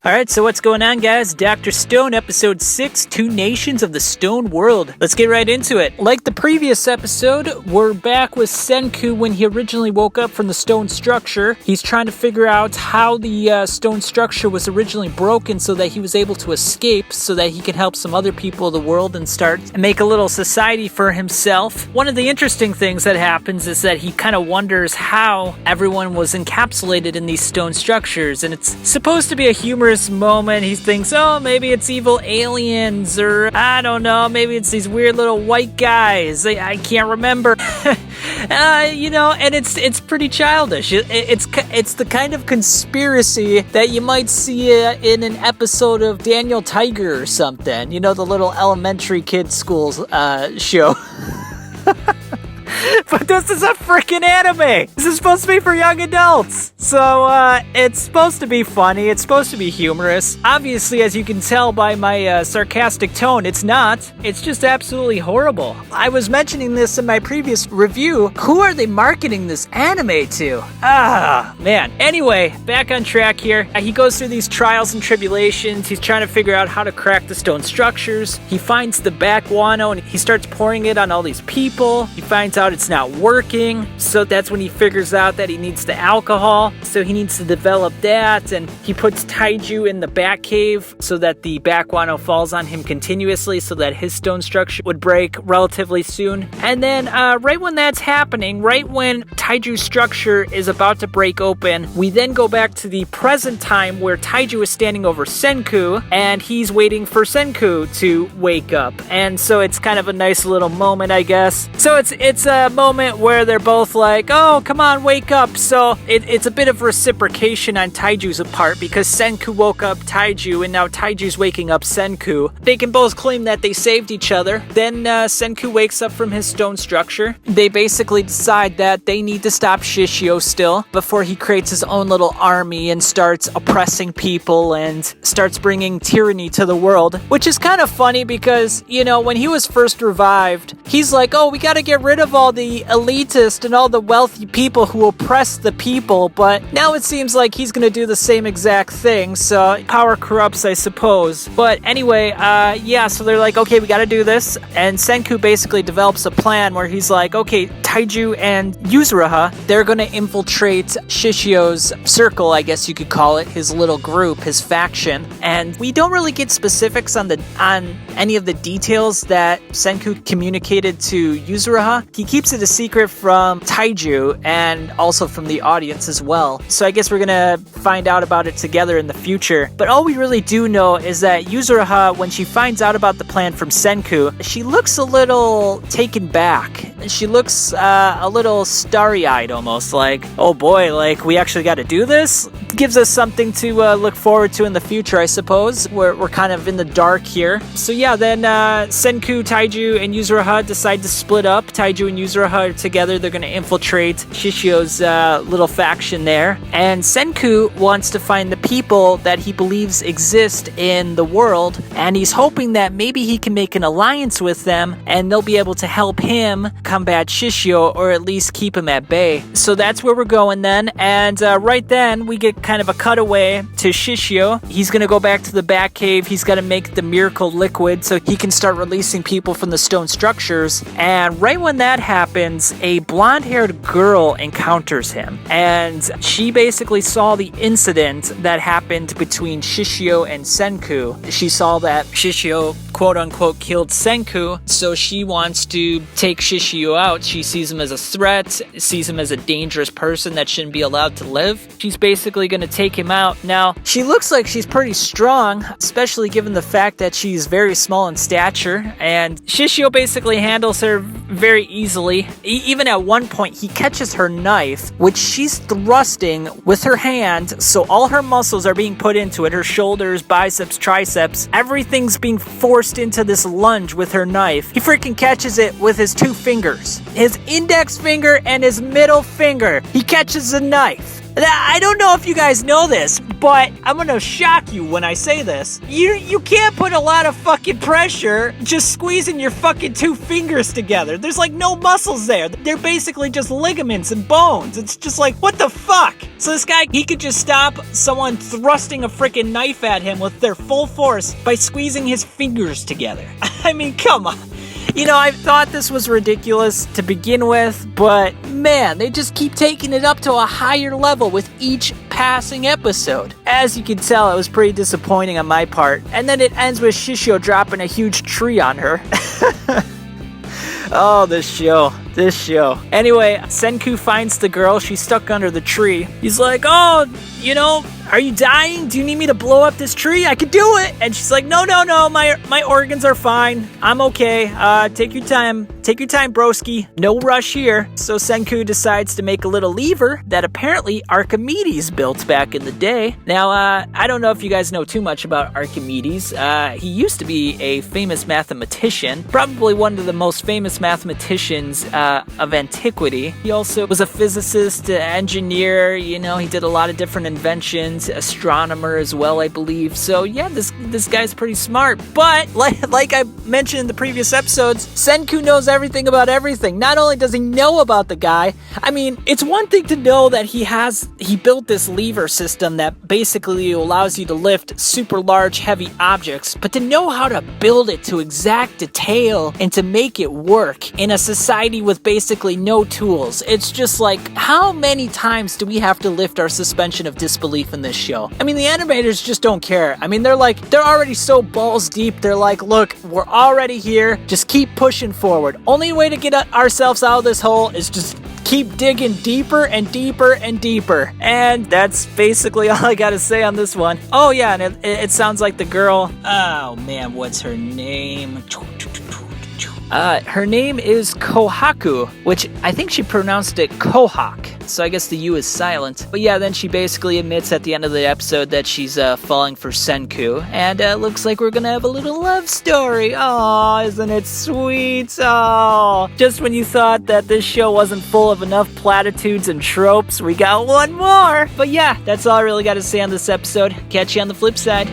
Alright, so what's going on, guys? Dr. Stone, episode 6, Two Nations of the Stone World. Let's get right into it. Like the previous episode, we're back with Senku when he originally woke up from the stone structure. He's trying to figure out how the stone structure was originally broken so that he was able to escape, so that he can help some other people of the world and start and make a little society for himself. One of the interesting things that happens is that he kind of wonders how everyone was encapsulated in these stone structures, and it's supposed to be a humorous moment. He thinks, oh, maybe it's evil aliens, or I don't know, maybe it's these weird little white guys. I can't remember. And it's pretty childish. It's the kind of conspiracy that you might see in an episode of Daniel Tiger or something. You know, the little elementary kids school show. But this is a freaking anime! This is supposed to be for young adults! So, it's supposed to be funny, it's supposed to be humorous. Obviously, as you can tell by my sarcastic tone, it's not. It's just absolutely horrible. I was mentioning this in my previous review. Who are they marketing this anime to? Ah, man. Anyway, back on track here. He goes through these trials and tribulations. He's trying to figure out how to crack the stone structures. He finds the back guano and he starts pouring it on all these people. He finds out it's not working, so that's when he figures out that he needs the alcohol, so he needs to develop that, and he puts Taiju in the back cave so that the back guano falls on him continuously so that his stone structure would break relatively soon. And then right when that's happening, right when Taiju's structure is about to break open, we then go back to the present time where Taiju is standing over Senku and he's waiting for Senku to wake up. And so it's kind of a nice little moment, I guess. So it's a moment where they're both like, oh, come on, wake up. So it's a bit of reciprocation on Taiju's part, because Senku woke up Taiju and now Taiju's waking up Senku. They can both claim that they saved each other. Then Senku wakes up from his stone structure. They basically decide that they need to stop Shishiou still before he creates his own little army and starts oppressing people and starts bringing tyranny to the world, which is kind of funny because, you know, when he was first revived, he's like, oh, we got to get rid of all the elitist and all the wealthy people who oppress the people, but now it seems like he's gonna do the same exact thing, so power corrupts, I suppose. But anyway, so they're like, okay, we gotta do this, and Senku basically develops a plan where he's like, okay, Taiju and Yuzuriha, they're gonna infiltrate Shishiou's circle, I guess you could call it, his little group, his faction, and we don't really get specifics on any of the details that Senku communicated to Yuzuriha. He keeps it a secret from Taiju and also from the audience as well. So I guess we're gonna find out about it together in the future. But all we really do know is that Yuzuriha, when she finds out about the plan from Senku, she looks a little taken back. She looks a little starry-eyed almost, like, oh boy, like, we actually gotta do this? Gives us something to look forward to in the future, I suppose. We're kind of in the dark here. So yeah, then Senku, Taiju, and Yuzuriha decide to split up. Taiju and Yuzuriha are together. They're going to infiltrate Shishiou's little faction there. And Senku wants to find the people that he believes exist in the world, and he's hoping that maybe he can make an alliance with them and they'll be able to help him combat Shishiou, or at least keep him at bay. So that's where we're going then. And right then we get kind of a cutaway to Shishiou. He's going to go back to the back cave. He's got to make the miracle liquid so he can start releasing people from the stone structures. And right when that happens, a blonde-haired girl encounters him, and she basically saw the incident that happened between Shishiou and Senku. She saw that Shishiou, quote-unquote, killed Senku, so she wants to take Shishiou out. She sees him as a threat, sees him as a dangerous person that shouldn't be allowed to live. She's basically going to take him out. Now, she looks like she's pretty strong, especially given the fact that she's very small in stature, and Shishiou basically handles her very easily. Even at one point, he catches her knife, which she's thrusting with her hand, so all her muscles are being put into it, her shoulders, biceps, triceps, everything's being forced into this lunge with her knife. He freaking catches it with his two fingers. His index finger and his middle finger. He catches the knife. I don't know if you guys know this, but I'm gonna shock you when I say this. You can't put a lot of fucking pressure just squeezing your fucking two fingers together. There's like no muscles there. They're basically just ligaments and bones. It's just like, what the fuck? So this guy, he could just stop someone thrusting a freaking knife at him with their full force by squeezing his fingers together. I mean, come on. You know, I thought this was ridiculous to begin with, but man, they just keep taking it up to a higher level with each passing episode. As you can tell, it was pretty disappointing on my part. And then it ends with Shishiou dropping a huge tree on her. Oh, this show. Anyway, Senku finds the girl. She's stuck under the tree. He's like, oh, you know, are you dying? Do you need me to blow up this tree? I could do it. And she's like, no, my organs are fine. I'm okay. Take your time, broski. No rush here. So Senku decides to make a little lever that apparently Archimedes built back in the day. Now, I don't know if you guys know too much about Archimedes. He used to be a famous mathematician, probably one of the most famous mathematicians of antiquity. He also was a physicist, engineer, you know, he did a lot of different inventions, astronomer as well, I believe. So yeah, this guy's pretty smart. But like I mentioned in the previous episodes, Senku knows everything about everything. Not only does he know about the guy, I mean, it's one thing to know that he built this lever system that basically allows you to lift super large, heavy objects, but to know how to build it to exact detail and to make it work in a society with basically no tools. It's just like, how many times do we have to lift our suspension of disbelief in this show? I mean, the animators just don't care. I mean, they're already so balls deep. They're like, look, we're already here. Just keep pushing forward. Only way to get ourselves out of this hole is just keep digging deeper and deeper and deeper. And that's basically all I gotta say on this one. Oh yeah, and it sounds like the girl, oh man, what's her name? Her name is Kohaku, which I think she pronounced it Kohak. So I guess the U is silent. But yeah, then she basically admits at the end of the episode that she's falling for Senku. And looks like we're gonna have a little love story. Aw, isn't it sweet? Aw. Just when you thought that this show wasn't full of enough platitudes and tropes, we got one more. But yeah, that's all I really got to say on this episode. Catch you on the flip side.